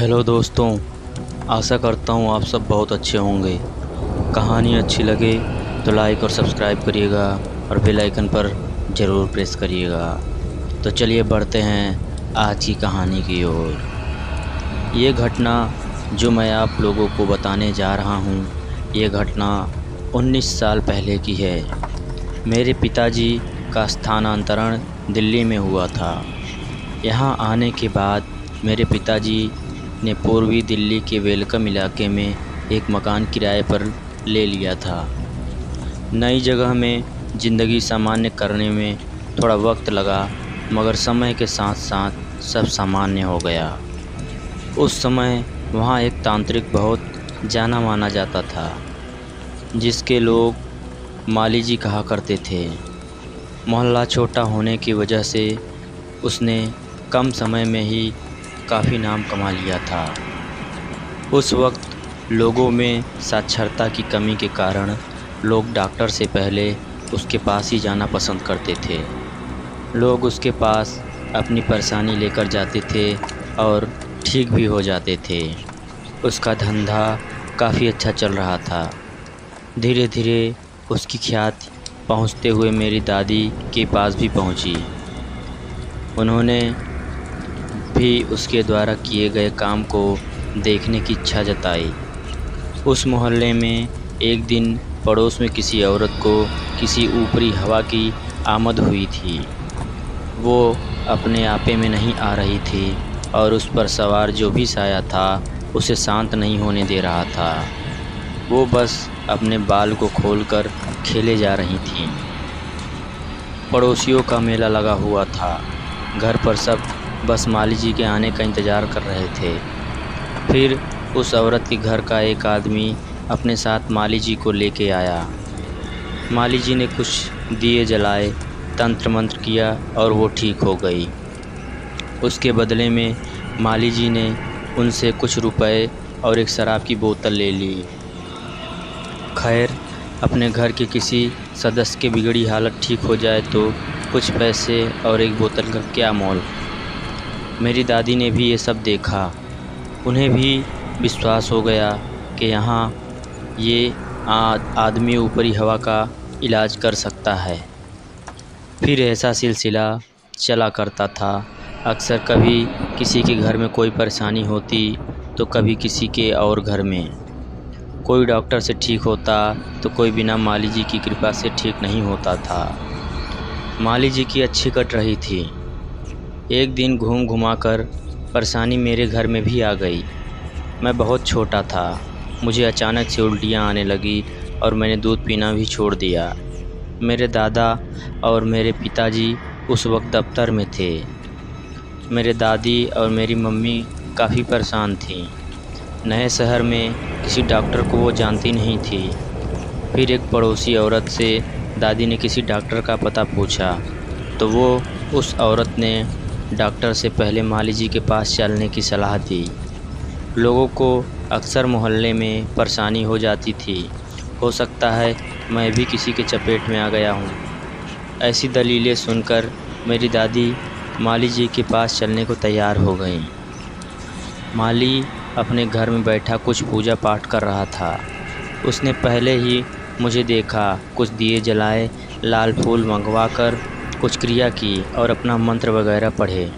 Hello दोस्तों, आशा करता हूँ आप सब बहुत अच्छे होंगे। कहानी अच्छी लगे तो लाइक और सब्सक्राइब करिएगा और बेल आइकन पर ज़रूर प्रेस करिएगा। तो चलिए बढ़ते हैं आज की कहानी की ओर। ये घटना जो मैं आप लोगों को बताने जा रहा हूँ, ये घटना 19 साल पहले की है। मेरे पिताजी का स्थानांतरण दिल्ली में हुआ था। यहाँ आने के बाद मेरे पिताजी ने पूर्वी दिल्ली के वेलकम इलाके में एक मकान किराए पर ले लिया था। नई जगह में ज़िंदगी सामान्य करने में थोड़ा वक्त लगा, मगर समय के साथ साथ सब सामान्य हो गया। उस समय वहाँ एक तांत्रिक बहुत जाना माना जाता था, जिसके लोग माली जी कहा करते थे। मोहल्ला छोटा होने की वजह से उसने कम समय में ही काफ़ी नाम कमा लिया था। उस वक्त लोगों में साक्षरता की कमी के कारण लोग डॉक्टर से पहले उसके पास ही जाना पसंद करते थे। लोग उसके पास अपनी परेशानी लेकर जाते थे और ठीक भी हो जाते थे। उसका धंधा काफ़ी अच्छा चल रहा था। धीरे धीरे उसकी ख्याति पहुंचते हुए मेरी दादी के पास भी पहुंची। उन्होंने भी उसके द्वारा किए गए काम को देखने की इच्छा जताई। उस मोहल्ले में एक दिन पड़ोस में किसी औरत को किसी ऊपरी हवा की आमद हुई थी। वो अपने आपे में नहीं आ रही थी और उस पर सवार जो भी साया था उसे शांत नहीं होने दे रहा था। वो बस अपने बाल को खोलकर खेले जा रही थी। पड़ोसियों का मेला लगा हुआ था। घर पर सब बस माली जी के आने का इंतज़ार कर रहे थे। फिर उस औरत के घर का एक आदमी अपने साथ माली जी को लेके आया। माली जी ने कुछ दिए जलाए, तंत्र मंत्र किया और वो ठीक हो गई। उसके बदले में माली जी ने उनसे कुछ रुपए और एक शराब की बोतल ले ली। खैर, अपने घर के किसी सदस्य की बिगड़ी हालत ठीक हो जाए तो कुछ पैसे और एक बोतल का क्या मोल। मेरी दादी ने भी ये सब देखा। उन्हें भी विश्वास हो गया कि यहाँ ये आदमी ऊपरी हवा का इलाज कर सकता है। फिर ऐसा सिलसिला चला करता था। अक्सर कभी किसी के घर में कोई परेशानी होती तो कभी किसी के और घर में। कोई डॉक्टर से ठीक होता तो कोई बिना माली जी की कृपा से ठीक नहीं होता था। माली जी की अच्छी कट रही थी। एक दिन घूम घुमा कर परेशानी मेरे घर में भी आ गई। मैं बहुत छोटा था। मुझे अचानक से उल्टियाँ आने लगी और मैंने दूध पीना भी छोड़ दिया। मेरे दादा और मेरे पिताजी उस वक्त दफ्तर में थे। मेरे दादी और मेरी मम्मी काफ़ी परेशान थीं। नए शहर में किसी डॉक्टर को वो जानती नहीं थी। फिर एक पड़ोसी औरत से दादी ने किसी डॉक्टर का पता पूछा तो वो उस औरत ने डॉक्टर से पहले माली जी के पास चलने की सलाह दी। लोगों को अक्सर मोहल्ले में परेशानी हो जाती थी। हो सकता है मैं भी किसी के चपेट में आ गया हूँ। ऐसी दलीलें सुनकर मेरी दादी माली जी के पास चलने को तैयार हो गई। माली अपने घर में बैठा कुछ पूजा पाठ कर रहा था। उसने पहले ही मुझे देखा, कुछ दिए जलाए, लाल फूल मंगवा कर कुछ क्रिया की और अपना मंत्र वगैरह पढ़े।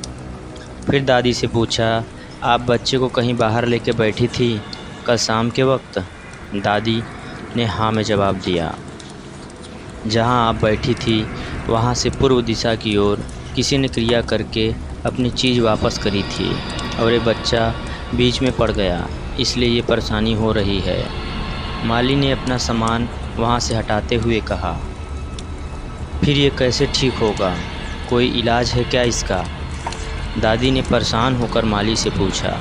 फिर दादी से पूछा, आप बच्चे को कहीं बाहर लेके बैठी थी कल शाम के वक्त? दादी ने हाँ में जवाब दिया। जहाँ आप बैठी थी वहाँ से पूर्व दिशा की ओर किसी ने क्रिया करके अपनी चीज़ वापस करी थी और ये बच्चा बीच में पड़ गया, इसलिए ये परेशानी हो रही है। माली ने अपना सामान वहाँ से हटाते हुए कहा। फिर ये कैसे ठीक होगा? कोई इलाज है क्या इसका? दादी ने परेशान होकर माली से पूछा।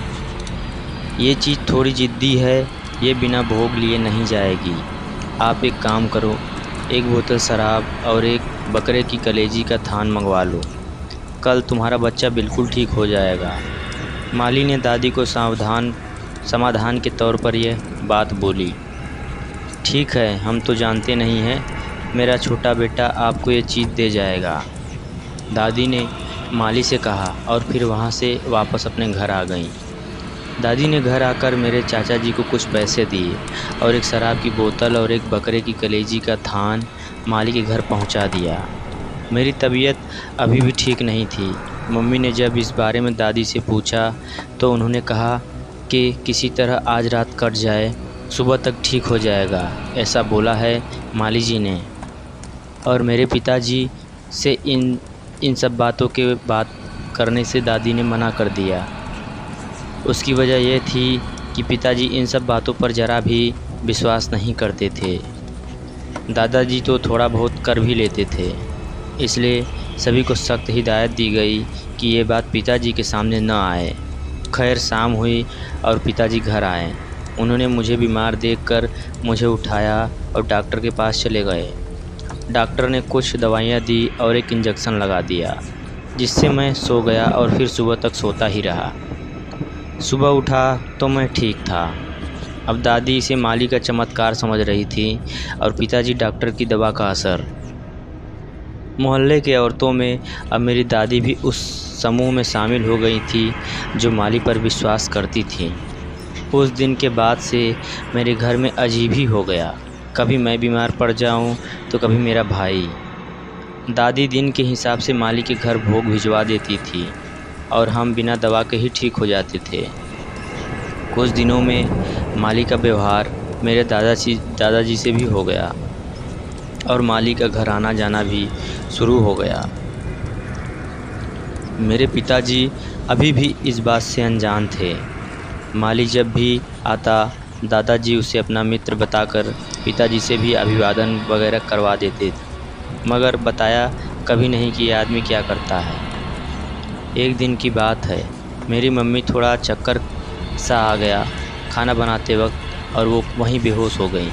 ये चीज़ थोड़ी ज़िद्दी है, ये बिना भोग लिए नहीं जाएगी। आप एक काम करो, एक बोतल शराब और एक बकरे की कलेजी का थान मंगवा लो। कल तुम्हारा बच्चा बिल्कुल ठीक हो जाएगा। माली ने दादी को समाधान के तौर पर यह बात बोली। ठीक है, हम तो जानते नहीं हैं, मेरा छोटा बेटा आपको ये चीज़ दे जाएगा, दादी ने माली से कहा और फिर वहाँ से वापस अपने घर आ गईं। दादी ने घर आकर मेरे चाचा जी को कुछ पैसे दिए और एक शराब की बोतल और एक बकरे की कलेजी का थान माली के घर पहुंचा दिया। मेरी तबीयत अभी भी ठीक नहीं थी। मम्मी ने जब इस बारे में दादी से पूछा तो उन्होंने कहा कि किसी तरह आज रात कट जाए, सुबह तक ठीक हो जाएगा, ऐसा बोला है माली जी ने। और मेरे पिताजी से इन सब बातों के बात करने से दादी ने मना कर दिया। उसकी वजह यह थी कि पिताजी इन सब बातों पर ज़रा भी विश्वास नहीं करते थे। दादाजी तो थोड़ा बहुत कर भी लेते थे, इसलिए सभी को सख्त हिदायत दी गई कि ये बात पिताजी के सामने न आए। खैर शाम हुई और पिताजी घर आए। उन्होंने मुझे बीमार देखकर मुझे उठाया और डॉक्टर के पास चले गए। डॉक्टर ने कुछ दवाइयाँ दी और एक इंजेक्शन लगा दिया, जिससे मैं सो गया और फिर सुबह तक सोता ही रहा। सुबह उठा तो मैं ठीक था। अब दादी इसे माली का चमत्कार समझ रही थी और पिताजी डॉक्टर की दवा का असर। मोहल्ले के औरतों में अब मेरी दादी भी उस समूह में शामिल हो गई थी जो माली पर विश्वास करती थी। उस दिन के बाद से मेरे घर में अजीब ही हो गया। कभी मैं बीमार पड़ जाऊं तो कभी मेरा भाई। दादी दिन के हिसाब से माली के घर भोग भिजवा देती थी और हम बिना दवा के ही ठीक हो जाते थे। कुछ दिनों में माली का व्यवहार मेरे दादाजी से भी हो गया और माली का घर आना जाना भी शुरू हो गया। मेरे पिताजी अभी भी इस बात से अनजान थे। माली जब भी आता दादाजी उसे अपना मित्र बताकर पिताजी से भी अभिवादन वगैरह करवा देते थे, मगर बताया कभी नहीं कि यह आदमी क्या करता है। एक दिन की बात है, मेरी मम्मी थोड़ा चक्कर सा आ गया खाना बनाते वक्त और वो वहीं बेहोश हो गई।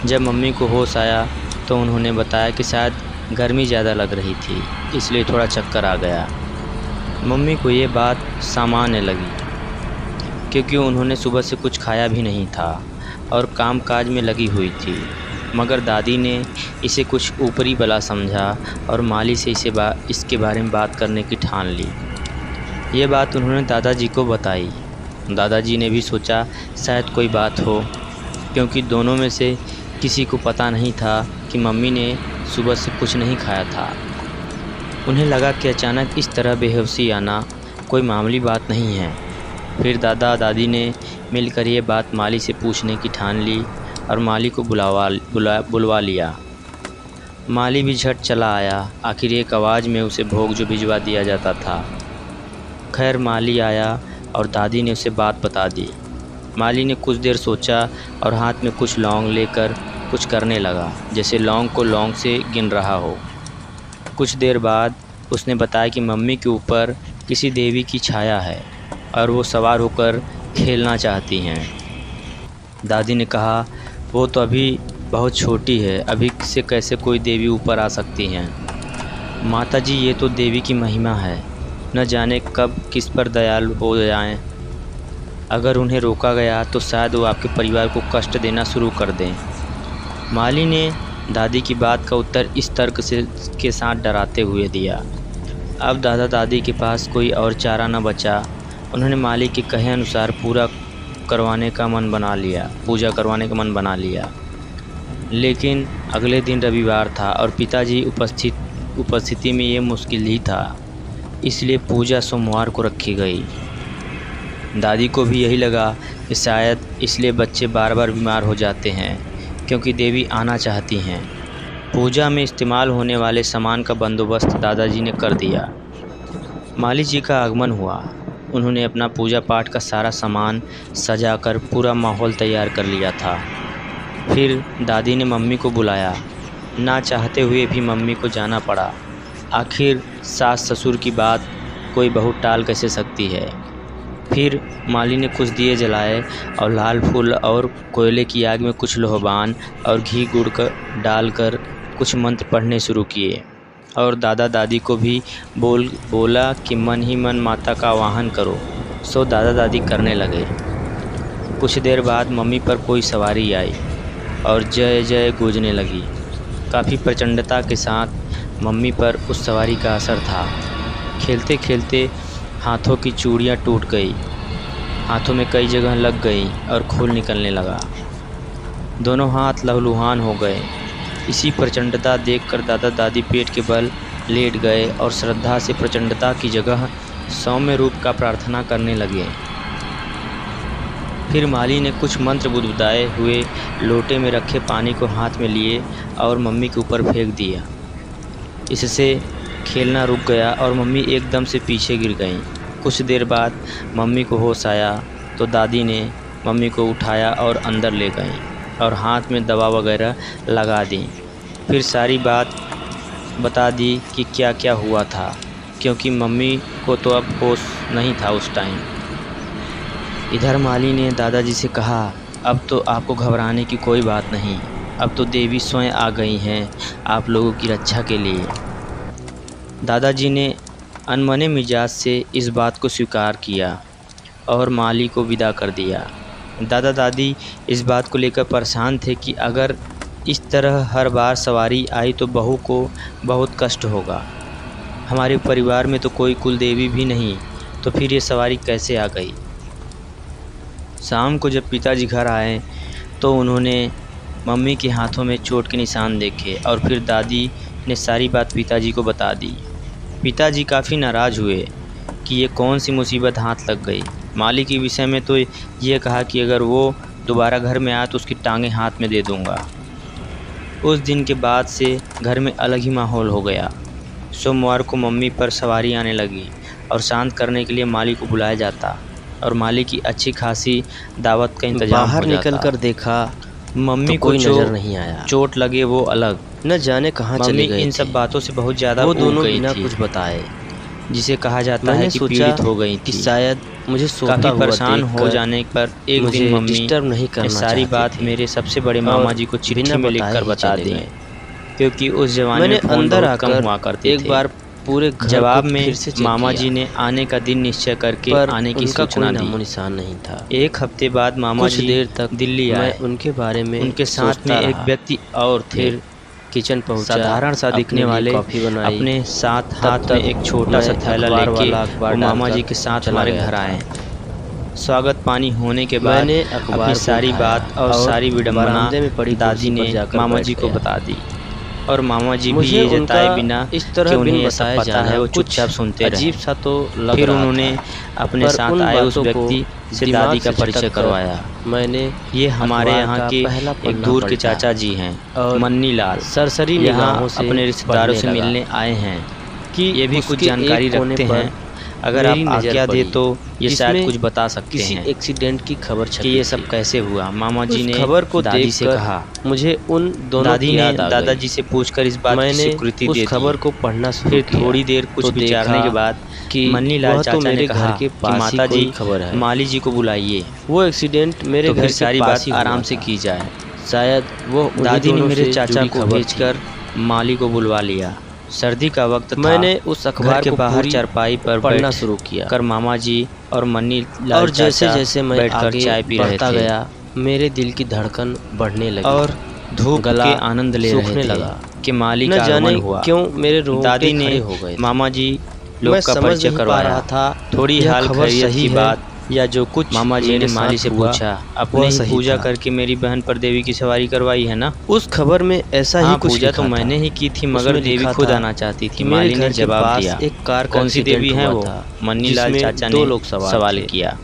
जब मम्मी को होश आया तो उन्होंने बताया कि शायद गर्मी ज़्यादा लग रही थी, इसलिए थोड़ा चक्कर आ गया। मम्मी को ये बात सामान्य लगी क्योंकि उन्होंने सुबह से कुछ खाया भी नहीं था और कामकाज में लगी हुई थी, मगर दादी ने इसे कुछ ऊपरी बला समझा और माली से इसके बारे में बात करने की ठान ली। ये बात उन्होंने दादाजी को बताई। दादाजी ने भी सोचा शायद कोई बात हो, क्योंकि दोनों में से किसी को पता नहीं था कि मम्मी ने सुबह से कुछ नहीं खाया था। उन्हें लगा कि अचानक इस तरह बेहोशी आना कोई मामूली बात नहीं है। फिर दादा दादी ने मिलकर ये बात माली से पूछने की ठान ली और माली को बुलवा लिया। माली भी झट चला आया। आखिर एक आवाज़ में उसे भोग जो भिजवा दिया जाता था। खैर माली आया और दादी ने उसे बात बता दी। माली ने कुछ देर सोचा और हाथ में कुछ लौंग लेकर कुछ करने लगा, जैसे लौंग को लौंग से गिन रहा हो। कुछ देर बाद उसने बताया कि मम्मी के ऊपर किसी देवी की छाया है और वो सवार होकर खेलना चाहती हैं। दादी ने कहा वो तो अभी बहुत छोटी है, अभी से कैसे कोई देवी ऊपर आ सकती हैं। माताजी ये तो देवी की महिमा है, न जाने कब किस पर दयालु हो जाएं। अगर उन्हें रोका गया तो शायद वो आपके परिवार को कष्ट देना शुरू कर दें। माली ने दादी की बात का उत्तर इस तर्क के साथ डराते हुए दिया। अब दादा दादी के पास कोई और चारा न बचा। उन्होंने माली के कहे अनुसार पूजा करवाने का मन बना लिया। लेकिन अगले दिन रविवार था और पिताजी उपस्थिति में ये मुश्किल ही था, इसलिए पूजा सोमवार को रखी गई। दादी को भी यही लगा कि शायद इसलिए बच्चे बार बार बीमार हो जाते हैं, क्योंकि देवी आना चाहती हैं। पूजा में इस्तेमाल होने वाले सामान का बंदोबस्त दादाजी ने कर दिया। माली जी का आगमन हुआ। उन्होंने अपना पूजा पाठ का सारा सामान सजाकर पूरा माहौल तैयार कर लिया था। फिर दादी ने मम्मी को बुलाया। ना चाहते हुए भी मम्मी को जाना पड़ा। आखिर सास ससुर की बात कोई बहू टाल कैसे सकती है। फिर माली ने कुछ दिए जलाए और लाल फूल और कोयले की आग में कुछ लोहबान और घी गुड़ डालकर कुछ मंत्र पढ़ने शुरू किए और दादा दादी को भी बोला कि मन ही मन माता का आवाहन करो। सो दादा दादी करने लगे। कुछ देर बाद मम्मी पर कोई सवारी आई और जय जय गूंजने लगी। काफ़ी प्रचंडता के साथ मम्मी पर उस सवारी का असर था। खेलते खेलते हाथों की चूड़ियाँ टूट गई। हाथों में कई जगह लग गई और खून निकलने लगा। दोनों हाथ लहूलुहान हो गए। इसी प्रचंडता देखकर दादा दादी पेट के बल लेट गए और श्रद्धा से प्रचंडता की जगह सौम्य रूप का प्रार्थना करने लगे। फिर माली ने कुछ मंत्र बुदबुदाए हुए लोटे में रखे पानी को हाथ में लिए और मम्मी के ऊपर फेंक दिया। इससे खेलना रुक गया और मम्मी एकदम से पीछे गिर गईं। कुछ देर बाद मम्मी को होश आया तो दादी ने मम्मी को उठाया और अंदर ले गईं और हाथ में दवा वगैरह लगा दी। फिर सारी बात बता दी कि क्या क्या हुआ था, क्योंकि मम्मी को तो अब होश नहीं था उस टाइम। इधर माली ने दादाजी से कहा, अब तो आपको घबराने की कोई बात नहीं, अब तो देवी स्वयं आ गई हैं आप लोगों की रक्षा के लिए। दादाजी ने अनमने मिजाज से इस बात को स्वीकार किया और माली को विदा कर दिया। दादा दादी इस बात को लेकर परेशान थे कि अगर इस तरह हर बार सवारी आई तो बहू को बहुत कष्ट होगा। हमारे परिवार में तो कोई कुल देवी भी नहीं, तो फिर ये सवारी कैसे आ गई। शाम को जब पिताजी घर आए तो उन्होंने मम्मी के हाथों में चोट के निशान देखे और फिर दादी ने सारी बात पिताजी को बता दी। पिताजी काफ़ी नाराज़ हुए कि ये कौन सी मुसीबत हाथ लग गई। माली के विषय में तो ये कहा कि अगर वो दोबारा घर में आया तो उसकी टांगें हाथ में दे दूँगा। उस दिन के बाद से घर में अलग ही माहौल हो गया। सोमवार को मम्मी पर सवारी आने लगी और शांत करने के लिए माली को बुलाया जाता और माली की अच्छी खासी दावत का इंतजाम हो जाता। बाहर निकल कर देखा मम्मी तो को नज़र नहीं आया। चोट लगे वो अलग, न जाने कहाँ चले गए इन थे। सब बातों से बहुत ज़्यादा वो ऊब दोनों गई बिना थी, कुछ बताए। जिसे कहा जाता है मैंने कि सोचा पीड़ित हो गई कि थी। शायद मुझे सोता काफ़ी हुआ परेशान हो देखकर जाने पर एक मुझे दिन मम्मी डिस्टर्ब नहीं ने करना सारी चाहते बात थे मेरे सबसे बड़े और मामा जी को चिट्ठी बिना में लिखकर बताए ही बता चले दी, गए। क्योंकि उस जमाने मैंने में फ़ोन अंदर बहुत कम आकर हुआ करते एक थे। बार पूरे घर जवाब को में फिर से चेक मामा किया, जी ने आने का दिन निश्चय करके पर आने की उनका सूचना कोई दी। नामो निशान नहीं था। एक हफ्ते बाद मामा कुछ जी देर तक दिल्ली मैं आए। उनके बारे में उनके साथ में सोचता एक रहा। व्यक्ति और थे। फिर किचन पहुंचा, साधारण सा अपने दिखने लिए वाले, कॉफ़ी बनाई। अपने साथ तब हाथ में तक एक छोटा सा मैं थैला अखबार लेके वाला अखबार वो मामा डालकर जी के साथ चला हमारे गया घर था। आए। स्वागत पानी होने के बाद मैंने अखबार अपनी को सारी उठाया बात और सारी विडंबना बरामदे में पड़ी दादी कुर्सी पर ने जाकर मामा बैठ जी को गया। बता दी और मामा जी भी मुझे ये उनका जताए बिना इस कि तरह उन्हें बिन ये सब बताए पता जाना है वो कुछ चुपचाप सुनते अजीब रहे। सा तो लग फिर रहा उन्होंने था, अपने पर साथ उन आए उस बातों को व्यक्ति से दिमाग दादी का से परिचय झटक कर करवाया। मैंने ये हमारे अखबार यहाँ का के पहला एक पन्ना दूर के पलटा चाचा जी हैं, और मन्नी लाल। सरसरी यहाँ निगाहों से अपने रिश्तेदारों से पढ़ने लगा मिलने आए हैं कि ये भी कुछ उसके जानकारी एक कोने रखते पर हैं। अगर आप मेरी नज़र आज्ञा दे पड़ी, तो ये शायद जिसमें कुछ बता सकते किसी हैं एक्सीडेंट की खबर कि छपी ये थी। सब कैसे हुआ। मामा जी उस ने खबर को दादी से देखकर कहा। मुझे उन दोनों दादी की ने याद आ गई। दादाजी से पूछकर इस बात की मैंने स्वीकृति उस दे खबर दी। को पढ़ना शुरू फिर किया थोड़ी देर कुछ तो विचारने देखा के बाद कि मन्नी लाल वह तो चाचा ने मेरे कहा घर के कि पास ही माता कोई जी खबर है। माली जी को बुलाइए वो एक्सीडेंट मेरे तो घर फिर के सारी पास बात ही हुआ आराम से था। की जाए। शायद वो उन्हीं दादी ने दोनों मेरे से चाचा जुड़ी को खबर भेजकर माली को बुलवा लिया। सर्दी का वक्त था। मैंने उस घर अखबार के को बाहर पूरी चारपाई पर पढ़ना बैठ शुरू किया कर मामा जी और मन्नी लाल और जैसे चाचा जैसे मैं बैठकर आगे चाय पी रहे बढ़ता थे गया मेरे दिल की धड़कन बढ़ने लगी और धूप गला के आनंद ले रहे सूखने थे लगा। कि माली न का जाने आगमन हुआ। क्यों मेरे रोंगटे दादी ने खड़े हो गए थे। मामा जी मैं लोग का समझ परिचय नहीं पा करवाया। रहा था थोड़ी यह हाल खबर खैरियत सही की है बात या जो कुछ मामा जी ने मेरे माली साथ से हुआ पूछा। वह अपने ही सही पूजा था। करके मेरी बहन पर देवी की सवारी करवाई है ना। उस खबर में ऐसा ही हाँ, कुछ पूजा तो लिखा था। मैंने ही की थी, मगर उसमें देवी लिखा खुद था आना चाहती थी। कि मेरे माली ने घर के जवाब पास दिया। एक कार का कौन सी एक्सीडेंट देवी है हुआ वो? था, मन्नी लाल जिसमें चाचा दो ने लोग सवार सवाल थे। किया।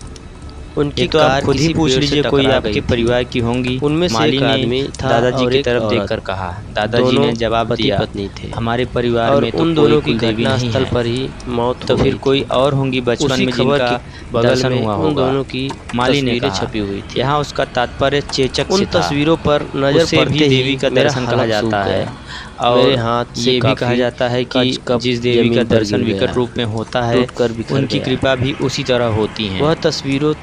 उनकी ये तो कार आप खुद ही किसी पूछ पेड़ से लीजिए, कोई टकरा आपके गई थी। परिवार की होंगी। उनमें से माली एक ने आदमी था दादाजी और की एक तरफ औरत। देखकर कहा। दादाजी दोनों ने जवाब पति दिया, पत्नी थे हमारे परिवार और में तो उन कोई दोनों की कुल देवी नहीं घटनास्थल है। पर ही मौत तो हो फिर गई कोई थी। और होंगी बचपन उसी में खबर जिनका के बगल दर्शन में हुआ उन होगा। दोनों की माली ने तस्वीरें कहा। छपी हुई थी। यहाँ उसका तात्पर्य चेचक उन से था। तस्वीरों पर नजर उसे पड़ते भी ही देवी का मेरा दर्शन कहा हलक सूख जाता है गया। और मेरे हाथ से ये भी कहा काफी जाता है कि कप जिस देवी का जमीन पर दर्शन गिर विकट गया, रूप में होता है टूटकर बिखर उनकी गया। कृपा भी उसी तरह होती है। वह तस्वीरों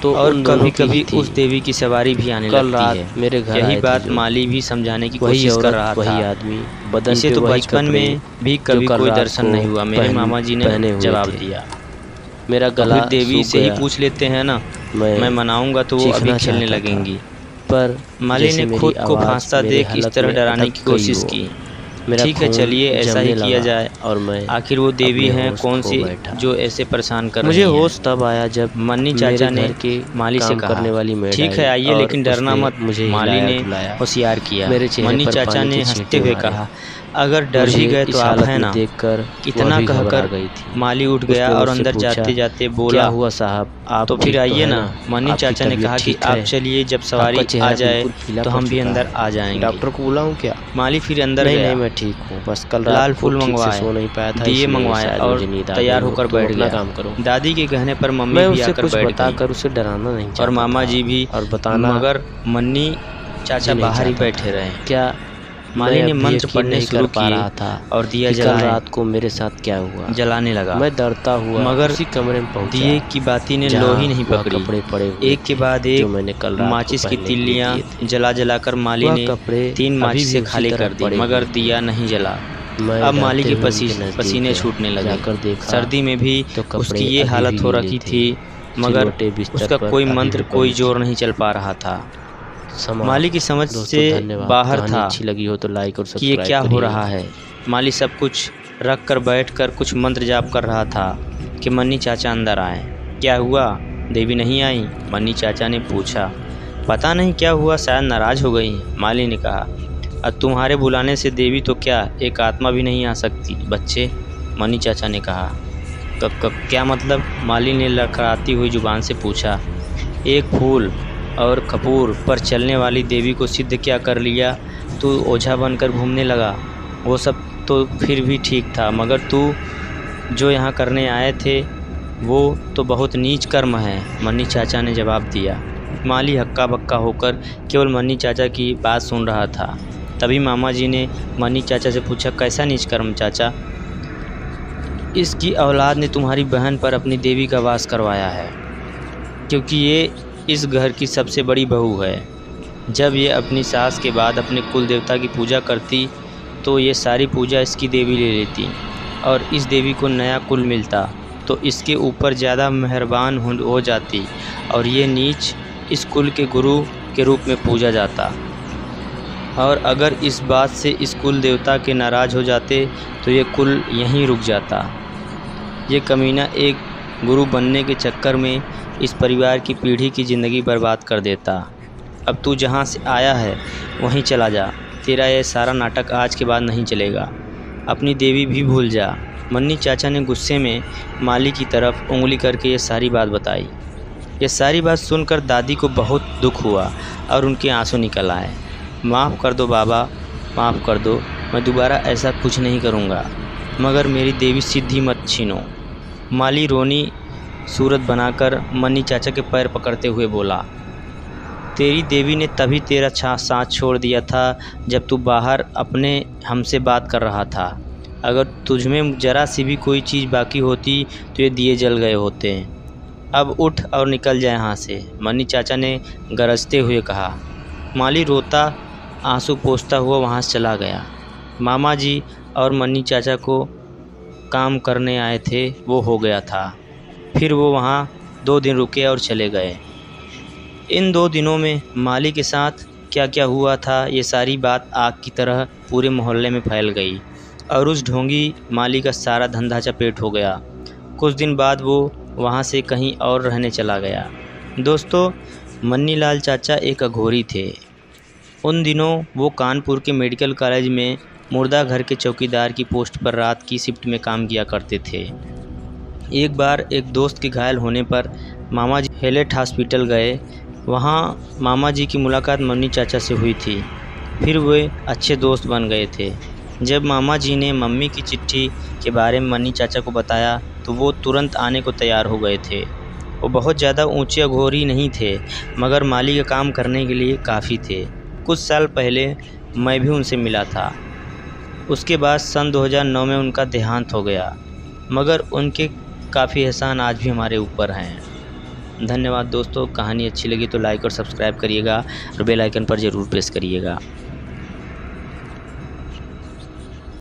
तो और उन दोनों कभी की कभी ही थी। उस देवी की सवारी भी आने कल लगती रात है। मेरे घर यही आए थे बात जो। माली भी समझाने की वही कोशिश कर औरत रहा वही था। आदमी बदन इसे पे तो वही बचपन कपड़े में भी जो कभी कल कोई रात दर्शन को नहीं हुआ। मेरे मामा जी पहने ने हुए जवाब थे। दिया। मेरा तो गला फिर देवी सूख से ही गया। पूछ लेते हैं ना, मैं मैं मनाऊंगा तो वो अभी चीखना खेलने चाहता था। लगेंगी। पर माली जैसे ने मेरी खुद को आवाज़ फांसता मेरे देख इस हलक तरह में डराने अटक की गई कोशिश हो। की मेरा ठीक है, खून चलिए ऐसा ही जमने किया लगा जाए। और मैं आखिर वो देवी अपने हैं होश कौन खो सी बैठा। जो ऐसे परेशान कर मुझे रही हैं? होश तब आया जब मन्नी मेरे चाचा ने घर के माली से काम कहा, करने वाली मेड ठीक है आई आइए, और लेकिन डरना उसने मत। मुझे माली हिलाया ने डुलाया, होशियार किया। मेरे चेहरे मन्नी पर चाचा पानी ने के हंसते छींटे हुए मारे। कहा, अगर डर मुझे भी गए इस तो आप हालत हैं में ना। देखकर वह इतना भी घबरा कहकर गई थी। माली उठ गया उसने और मुझसे अंदर पूछा, जाते जाते क्या बोला, हुआ साहब, आप तो फिर ठीक तो आइए है ना। ना? मन्नी आपकी चाचा ने तबीयत कहा कि ठीक आप है? चलिए, जब आपका सवारी आ चेहरा जाए बिल्कुल पीला तो पड़ हम भी चुका अंदर है। आ जाएंगे। डॉक्टर को बुलाऊं क्या? माली फिर अंदर नहीं गया, नहीं, मैं ठीक हूँ, बस कल रात लाल को फूल ठीक से मंगवाए, सो नहीं पाया था, दिए इसलिए मंगवाए शायद और मुझे नींद आ तैयार गई हो। होकर तुम बैठ अपना गया। काम करो। दादी के कहने पर मम्मी मैं भी उसे आकर कुछ बैठ गई बताकर उसे डराना नहीं चाहता और मामा था जी भी, और बताना मगर मन्नी चाचा नहीं बाहर ही चाहता बैठे था। रहे। क्या माली मैं ने अब भी मंत्र यकीन पढ़ने नहीं शुरू कर पा किए रहा था और दिया कि कल जलाए, रात को मेरे साथ क्या हुआ। जलाने लगा। मैं डरता हुआ मगर उसी कमरे में पहुंचा दिए की बाती ने जहां लोही नहीं वह पकड़ी। कपड़े पड़े हुए एक के थे बाद जो एक मैंने कल रात को माचिस की पहनने के लिए तिल्लियां दिए थे। जला जलाकर माली वह ने कपड़े 3 अभी माचिस भी से उसी खाली तरह कर दी, पड़े मगर हुए थे। दिया नहीं जला। मैं अब माली के डरते हुए उनके नजदीक पसीने गया। छूटने लगे। जाकर देखा सर्दी में भी तो कपड़े उसकी ये अभी हालत भी हो गीले रखी थे। थी, मगर चिलोटे बिस्तर उसका पर कोई अभी मंत्र, भी कोई पड़ी जोर थी। नहीं चल पा रहा था। समाप्त। माली की समझ दोस्तों से धन्यवाद। बाहर कहानी था अच्छी लगी हो तो लाइक और कि ये सब्सक्राइब क्या हो करिए। रहा है। माली सब कुछ रख कर बैठ कर कुछ मंत्र जाप कर रहा था कि मन्नी चाचा अंदर आए। क्या हुआ, देवी नहीं आई? मन्नी चाचा ने पूछा। पता नहीं क्या हुआ, शायद नाराज़ हो गई। माली ने कहा, अब तुम्हारे बुलाने से देवी तो क्या, एक आत्मा भी नहीं आ सकती बच्चे। मन्नी चाचा ने कहा, कब क्या मतलब? माली ने लड़खड़ाती हुई जुबान से पूछा। एक फूल और कपूर पर चलने वाली देवी को सिद्ध क्या कर लिया? तू ओझा बनकर घूमने लगा। वो सब तो फिर भी ठीक था, मगर तू जो यहाँ करने आए थे वो तो बहुत नीच कर्म है। मन्नी चाचा ने जवाब दिया। माली हक्का बक्का होकर केवल मन्नी चाचा की बात सुन रहा था। तभी मामा जी ने मन्नी चाचा से पूछा, कैसा नीच कर्म चाचा? इसकी औलाद ने तुम्हारी बहन पर अपनी देवी का वास करवाया है, क्योंकि ये इस घर की सबसे बड़ी बहू है। जब ये अपनी सास के बाद अपने कुल देवता की पूजा करती तो ये सारी पूजा इसकी देवी ले लेती, और इस देवी को नया कुल मिलता तो इसके ऊपर ज़्यादा मेहरबान हो जाती, और ये नीच इस कुल के गुरु के रूप में पूजा जाता। और अगर इस बात से इस कुल देवता के नाराज़ हो जाते तो ये कुल यहीं रुक जाता। ये कमीना एक गुरु बनने के चक्कर में इस परिवार की पीढ़ी की ज़िंदगी बर्बाद कर देता। अब तू जहाँ से आया है वहीं चला जा, तेरा ये सारा नाटक आज के बाद नहीं चलेगा। अपनी देवी भी भूल जा। मन्नी चाचा ने गुस्से में माली की तरफ उंगली करके ये सारी बात बताई। ये सारी बात सुनकर दादी को बहुत दुख हुआ और उनके आंसू निकल आए। माफ़ कर दो बाबा, माफ़ कर दो, मैं दोबारा ऐसा कुछ नहीं करूँगा, मगर मेरी देवी सिद्धि मत छीनो। माली रोनी सूरत बनाकर मन्नी चाचा के पैर पकड़ते हुए बोला, तेरी देवी ने तभी तेरा साथ छोड़ दिया था जब तू बाहर अपने हमसे बात कर रहा था। अगर तुझमें ज़रा सी भी कोई चीज़ बाकी होती तो ये दिए जल गए होते। अब उठ और निकल जाए यहाँ से, मन्नी चाचा ने गरजते हुए कहा। माली रोता आंसू पोंछता हुआ वहाँ से चला गया। मामा जी और मन्नी चाचा को काम करने आए थे वो हो गया था। फिर वो वहाँ 2 दिन रुके और चले गए। इन 2 दिनों में माली के साथ क्या क्या हुआ था, ये सारी बात आग की तरह पूरे मोहल्ले में फैल गई और उस ढोंगी माली का सारा धंधा चपेट हो गया। कुछ दिन बाद वो वहाँ से कहीं और रहने चला गया। दोस्तों, मन्नी लाल चाचा एक अघोरी थे। उन दिनों वो कानपुर के मेडिकल कॉलेज में मुर्दा घर के चौकीदार की पोस्ट पर रात की शिफ्ट में काम किया करते थे। एक बार एक दोस्त के घायल होने पर मामा जी हेलेट हॉस्पिटल गए। वहाँ मामा जी की मुलाकात मन्नी चाचा से हुई थी। फिर वे अच्छे दोस्त बन गए थे। जब मामा जी ने मम्मी की चिट्ठी के बारे में मन्नी चाचा को बताया तो वो तुरंत आने को तैयार हो गए थे। वो बहुत ज़्यादा ऊंचे अघोरी नहीं थे, मगर माली का काम करने के लिए काफ़ी थे। कुछ साल पहले मैं भी उनसे मिला था। उसके बाद सन 2009 में उनका देहांत हो गया, मगर उनके काफ़ी एहसान आज भी हमारे ऊपर हैं। धन्यवाद दोस्तों। कहानी अच्छी लगी तो लाइक और सब्सक्राइब करिएगा और बेल आइकन पर ज़रूर प्रेस करिएगा।